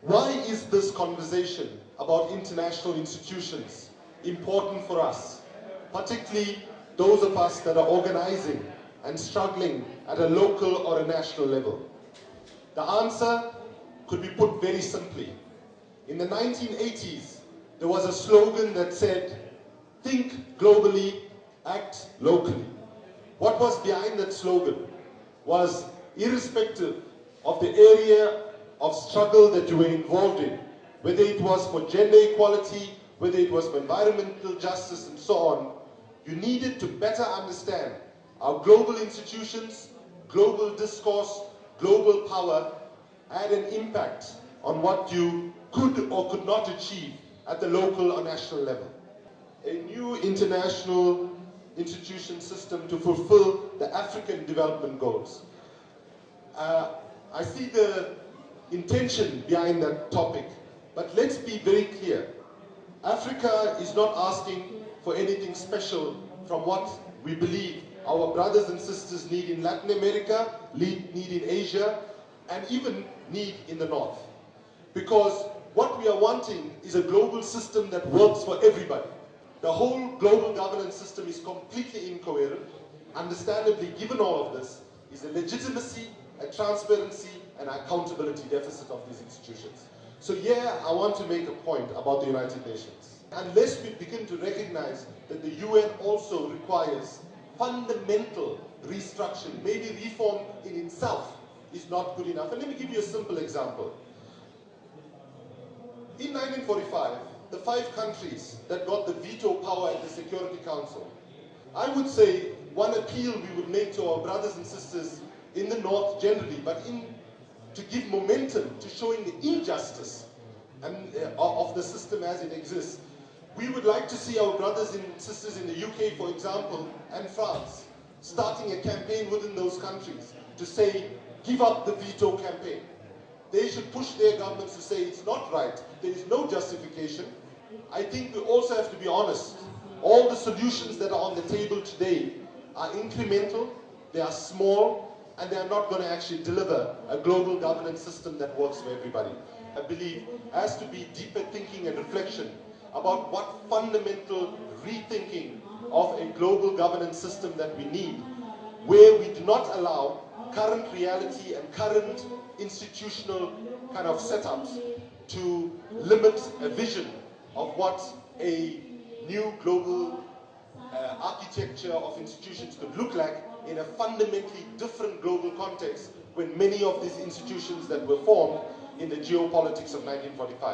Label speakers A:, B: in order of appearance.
A: Why is this conversation about international institutions important for us, particularly those of us that are organizing and struggling at a local or a national level? The answer could be put very simply. In the 1980s, there was a slogan that said, "Think globally, act locally." What was behind that slogan was, irrespective of the area of struggle that you were involved in, whether it was for gender equality, whether it was for environmental justice and so on, you needed to better understand how global institutions, global discourse, global power had an impact on what you could or could not achieve at the local or national level. A new international institution system to fulfill the African development goals. I see the intention behind that topic, but let's be very clear. Africa is not asking for anything special from what we believe our brothers and sisters need in Latin America, need in Asia, and even need in the North. Because what we are wanting is a global system that works for everybody. The whole global governance system is completely incoherent. Understandably, given all of this, is a legitimacy, a transparency, and accountability deficit of these institutions. So yeah, I want to make a point about the United Nations. Unless we begin to recognize that the UN also requires fundamental restructuring, maybe reform in itself is not good enough. And let me give you a simple example. In 1945, the 5 countries that got the veto power at the Security Council, I would say one appeal we would make to our brothers and sisters in the North generally, but to give momentum to showing the injustice of the system as it exists. We would like to see our brothers and sisters in the UK, for example, and France, starting a campaign within those countries to say, give up the veto campaign. They should push their governments to say it's not right, there is no justification. I think we also have to be honest. All the solutions that are on the table today are incremental, they are small, and they are not going to actually deliver a global governance system that works for everybody. I believe there has to be deeper thinking and reflection about what fundamental rethinking of a global governance system that we need, where we do not allow current reality and current institutional kind of setups to limit a vision of what a new global architecture of institutions could look like in a fundamentally different global context when many of these institutions that were formed in the geopolitics of 1945.